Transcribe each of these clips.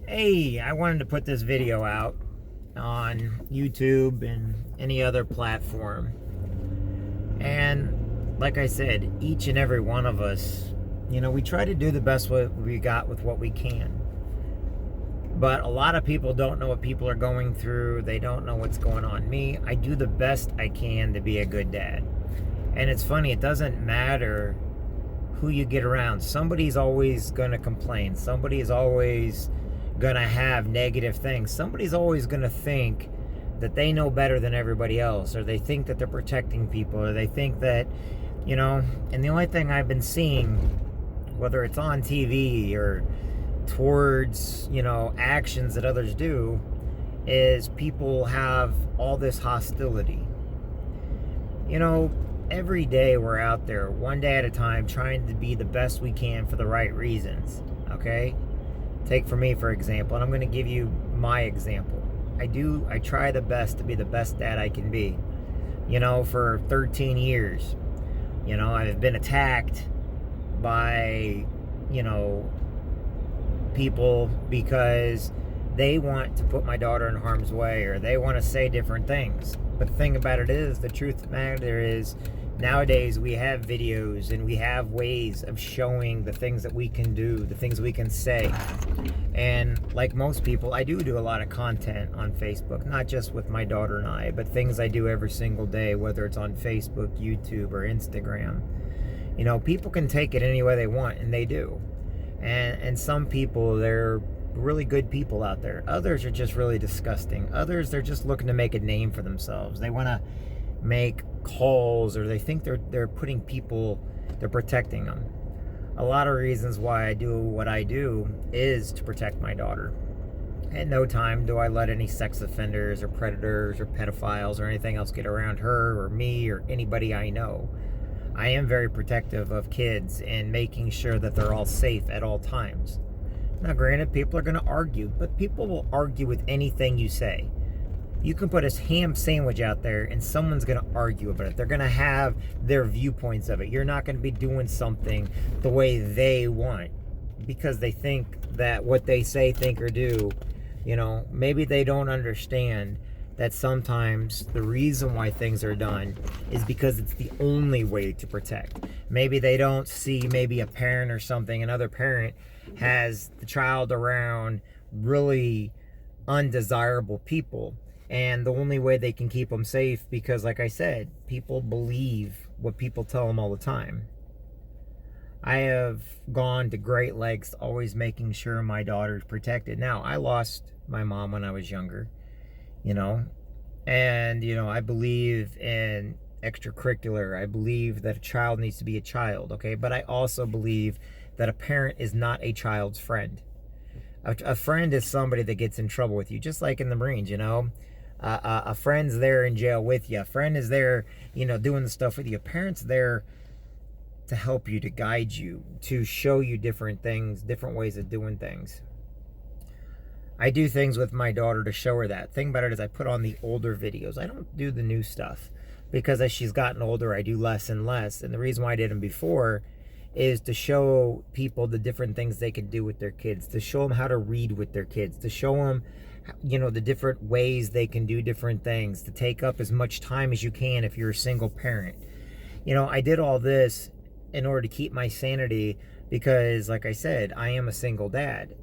Hey, I wanted to put this video out on YouTube and any other platform. And like I said, each and every one of us, we try to do the best we got with what we can. But a lot of people don't know what people are going through. They don't know what's going on. Me, I do the best I can to be a good dad. And it's funny, it doesn't matter who you get around. Somebody's always going to complain. Somebody is always going to have negative things. Somebody's always going to think that they know better than everybody else, or they think that they're protecting people, or they think that, and the only thing I've been seeing, whether it's on TV or towards, actions that others do, is people have all this hostility. Every day we're out there, one day at a time, trying to be the best we can for the right reasons, okay? Take for me, for example, and I'm going to give you my example. I try the best to be the best dad I can be. For 13 years, I've been attacked by, people because they want to put my daughter in harm's way, or they want to say different things. But the thing about it is, the truth of the matter is, nowadays we have videos and we have ways of showing the things that we can do, the things we can say. And like most people, I do a lot of content on Facebook, not just with my daughter and I, but things I do every single day, whether it's on Facebook, YouTube, or Instagram. People can take it any way they want, and they do. And some people, they're really good people out there. Others are just really disgusting. Others, they're just looking to make a name for themselves. They want to make calls, or they think they're putting people, they're protecting them. A lot of reasons why I do what I do is to protect my daughter. At no time do I let any sex offenders or predators or pedophiles or anything else get around her or me or anybody I know. I am very protective of kids and making sure that they're all safe at all times. Now, granted, people are going to argue, but people will argue with anything you say. You can put a ham sandwich out there and someone's going to argue about it. They're going to have their viewpoints of it. You're not going to be doing something the way they want because they think that what they say, think, or do, maybe they don't understand that sometimes the reason why things are done is because it's the only way to protect. Maybe they don't see maybe a parent or something, another parent has the child around really undesirable people, and the only way they can keep them safe, because like I said, people believe what people tell them all the time. I have gone to great lengths always making sure my daughter's protected. Now, I lost my mom when I was younger, and I believe in extracurricular. I believe that a child needs to be a child, okay? But I also believe that a parent is not a child's friend. A friend is somebody that gets in trouble with you, just like in the Marines, a friend's there in jail with you. A friend is there, doing the stuff with you. A parent's there to help you, to guide you, to show you different things, different ways of doing things. I do things with my daughter to show her that. Thing about it is I put on the older videos. I don't do the new stuff because as she's gotten older, I do less and less. And the reason why I did them before is to show people the different things they can do with their kids, to show them how to read with their kids, to show them, the different ways they can do different things, to take up as much time as you can if you're a single parent. I did all this in order to keep my sanity because, like I said, I am a single dad.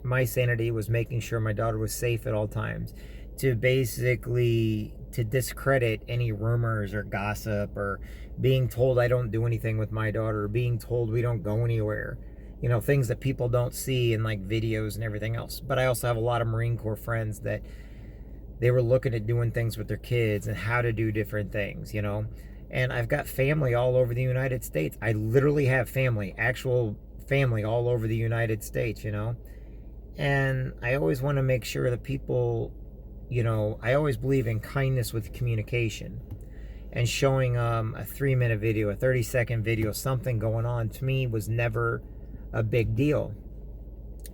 My sanity was making sure my daughter was safe at all times, to basically to discredit any rumors or gossip or being told I don't do anything with my daughter, or being told we don't go anywhere, things that people don't see in like videos and everything else. But I also have a lot of Marine Corps friends that they were looking at doing things with their kids and how to do different things, and I've got family all over the United States. I literally have family, actual family all over the United States, and I always want to make sure that people, I always believe in kindness with communication, and showing a 3-minute video, a 30-second video, something going on, to me was never a big deal.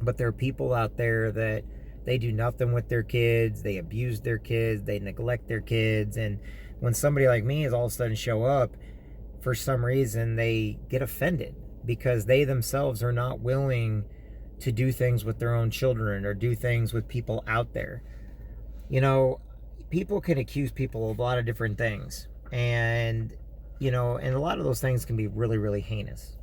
But there are people out there that they do nothing with their kids, they abuse their kids, they neglect their kids, and when somebody like me is all of a sudden show up, for some reason they get offended because they themselves are not willing to do things with their own children or do things with people out there. You know, people can accuse people of a lot of different things. And, and a lot of those things can be really, really heinous.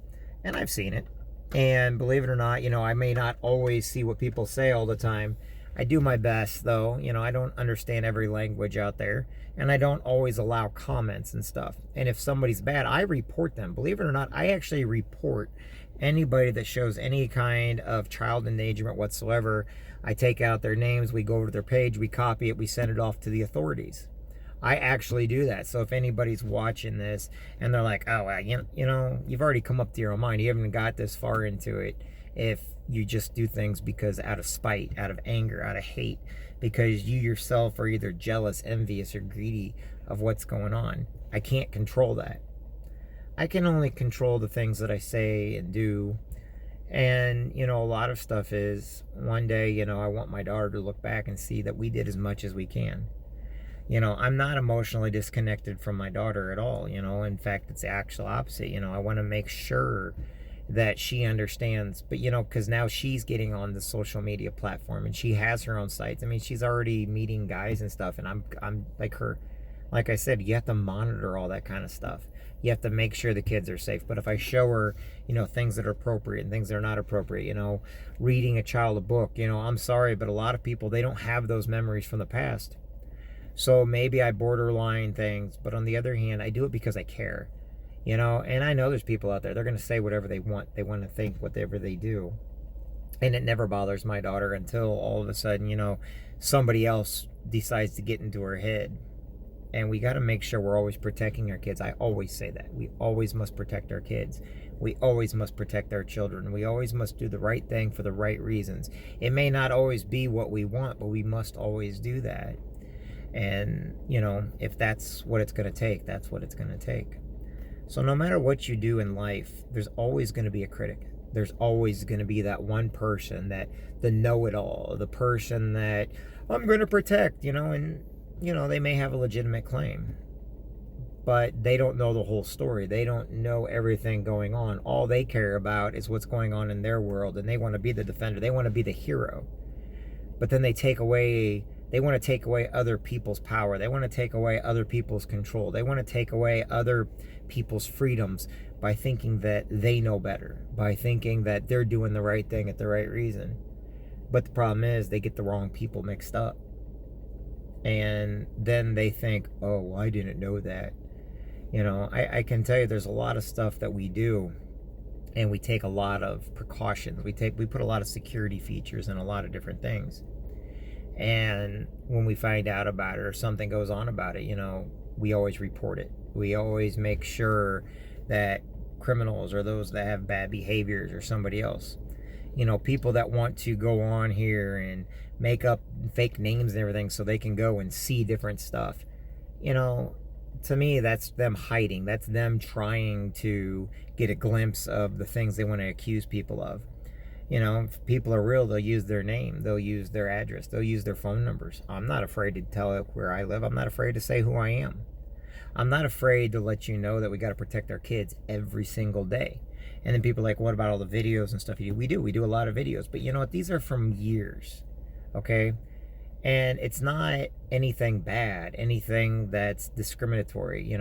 And I've seen it. And believe it or not, I may not always see what people say all the time. I do my best, though. I don't understand every language out there. And I don't always allow comments and stuff. And if somebody's bad, I report them. Believe it or not, I actually report anybody that shows any kind of child endangerment whatsoever. I take out their names, we go over to their page, we copy it, we send it off to the authorities. I actually do that. So if anybody's watching this and they're like, oh, well, you've already come up to your own mind. You haven't got this far into it. If you just do things because out of spite, out of anger, out of hate, because you yourself are either jealous, envious, or greedy of what's going on. I can't control that. I can only control the things that I say and do. And, a lot of stuff is one day, I want my daughter to look back and see that we did as much as we can. I'm not emotionally disconnected from my daughter at all. In fact, it's the actual opposite. I want to make sure that she understands, but because now she's getting on the social media platform and she has her own sites. I mean, she's already meeting guys and stuff, and I'm like her. Like I said, you have to monitor all that kind of stuff. You have to make sure the kids are safe. But if I show her, things that are appropriate and things that are not appropriate, reading a child a book, I'm sorry, but a lot of people, they don't have those memories from the past. So maybe I borderline things, but on the other hand, I do it because I care, and I know there's people out there, they're going to say whatever they want. They want to think whatever they do. And it never bothers my daughter until all of a sudden, somebody else decides to get into her head. And we got to make sure we're always protecting our kids. I always say that. We always must protect our kids. We always must protect our children. We always must do the right thing for the right reasons. It may not always be what we want, but we must always do that. And, if that's what it's going to take, that's what it's going to take. So no matter what you do in life, there's always going to be a critic. There's always going to be that one person, that the know-it-all, the person that I'm going to protect, and they may have a legitimate claim, but they don't know the whole story. They don't know everything going on. All they care about is what's going on in their world, and they want to be the defender. They want to be the hero. But then they want to take away other people's power. They want to take away other people's control. They want to take away other people's freedoms by thinking that they know better, by thinking that they're doing the right thing at the right reason. But the problem is they get the wrong people mixed up. And then they think, oh, I didn't know that. I can tell you there's a lot of stuff that we do, and we take a lot of precautions. We put a lot of security features in a lot of different things. And when we find out about it or something goes on about it, we always report it. We always make sure that criminals or those that have bad behaviors or somebody else, people that want to go on here and make up fake names and everything so they can go and see different stuff. To me, that's them hiding. That's them trying to get a glimpse of the things they want to accuse people of. If people are real, they'll use their name. They'll use their address. They'll use their phone numbers. I'm not afraid to tell it where I live. I'm not afraid to say who I am. I'm not afraid to let you know that we got to protect our kids every single day. And then people are like, what about all the videos and stuff you do? We do a lot of videos. But you know what? These are from years. Okay? And it's not anything bad, anything that's discriminatory,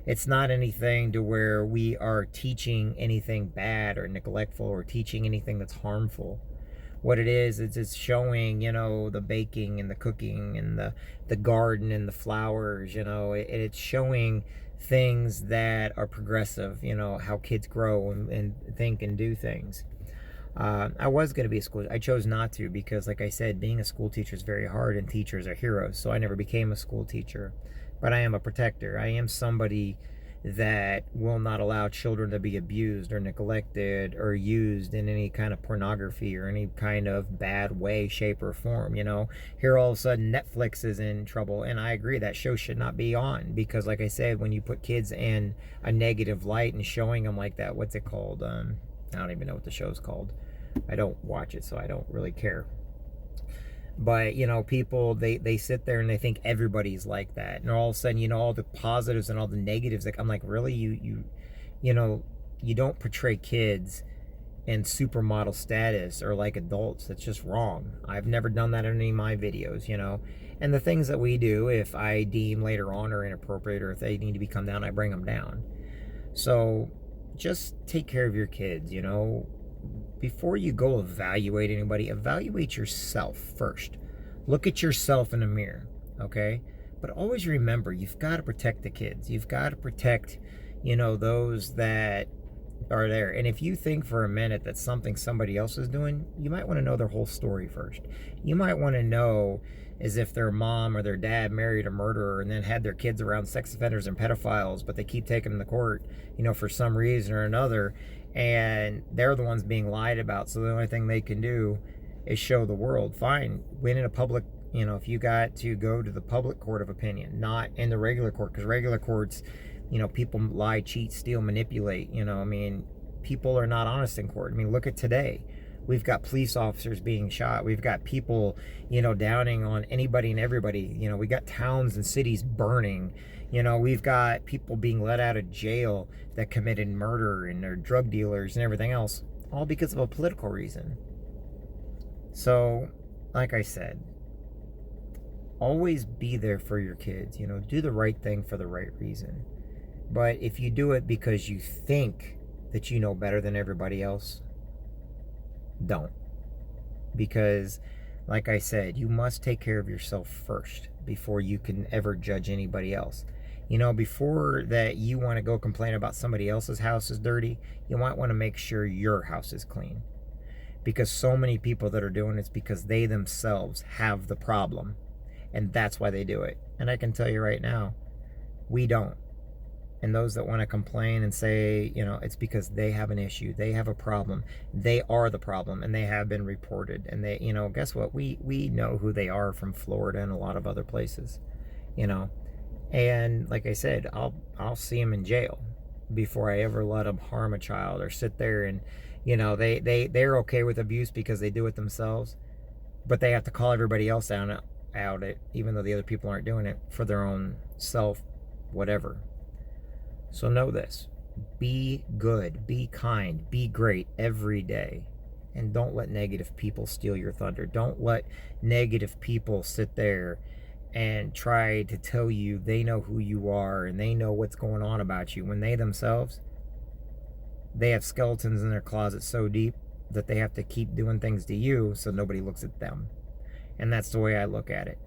It's not anything to where we are teaching anything bad or neglectful or teaching anything that's harmful. What it is, it's showing, the baking and the cooking and the garden and the flowers, it's showing things that are progressive, how kids grow and think and do things. I was going to be a school. I chose not to because, like I said, being a school teacher is very hard, and teachers are heroes. So I never became a school teacher. But I am a protector. I am somebody that will not allow children to be abused or neglected or used in any kind of pornography or any kind of bad way, shape, or form. Here all of a sudden Netflix is in trouble, and I agree that show should not be on because, like I said, when you put kids in a negative light and showing them like that, what's it called? I don't even know what the show's called. I don't watch it, so I don't really care. But, people, they sit there and they think everybody's like that. And all of a sudden, all the positives and all the negatives. I'm like, really? You don't portray kids and supermodel status are like adults. That's just wrong. I've never done that in any of my videos, you know. And the things that we do, if I deem later on are inappropriate or if they need to be come down, I bring them down. So just take care of your kids, you know. Before you go evaluate anybody, evaluate yourself first. Look at yourself in the mirror, okay? But always remember, you've got to protect the kids. You've got to protect, you know, those that are there. And if you think for a minute that somebody else is doing, you might want to know their whole story first. You might want to know as if their mom or their dad married a murderer and then had their kids around sex offenders and pedophiles, but they keep taking them to court, you know, for some reason or another, and they're the ones being lied about. So the only thing they can do is show the world. Fine, win in a public, you know, if you got to go to the public court of opinion, not in the regular court, because regular courts, you know, people lie, cheat, steal, manipulate. You know, I mean, people are not honest in court. I mean, look at today. We've got police officers being shot. We've got people, you know, downing on anybody and everybody. You know, we got towns and cities burning. You know, we've got people being let out of jail that committed murder and are drug dealers and everything else, all because of a political reason. So, like I said, always be there for your kids. You know, do the right thing for the right reason. But if you do it because you think that you know better than everybody else, don't. Because, like I said, you must take care of yourself first before you can ever judge anybody else. You know, before that you want to go complain about somebody else's house is dirty, you might want to make sure your house is clean. Because so many people that are doing it's because they themselves have the problem. And that's why they do it. And I can tell you right now, we don't. And those that want to complain and say, you know, it's because they have an issue, they have a problem, they are the problem, and they have been reported. And they, you know, guess what? We know who they are from Florida and a lot of other places, you know. And like I said, I'll see them in jail before I ever let them harm a child or sit there and, you know, they're okay with abuse because they do it themselves, but they have to call everybody else out it, even though the other people aren't doing it for their own self, whatever. So know this, be good, be kind, be great every day. And don't let negative people steal your thunder. Don't let negative people sit there and try to tell you they know who you are and they know what's going on about you, when they themselves, they have skeletons in their closet so deep that they have to keep doing things to you so nobody looks at them. And that's the way I look at it.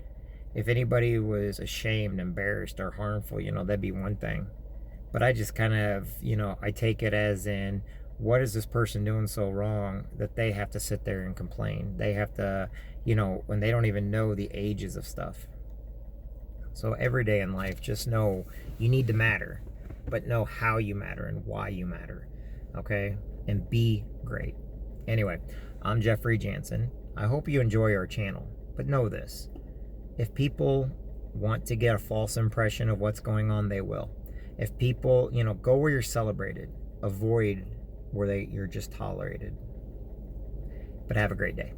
If anybody was ashamed, embarrassed, or harmful, you know, that'd be one thing. But I just kind of, you know, I take it as in, what is this person doing so wrong that they have to sit there and complain? They have to, you know, when they don't even know the ages of stuff. So every day in life, just know you need to matter, but know how you matter and why you matter, okay? And be great. Anyway, I'm Jeffrey Jansen. I hope you enjoy our channel, but know this. If people want to get a false impression of what's going on, they will. If people, you know, go where you're celebrated, avoid where you're just tolerated. But have a great day.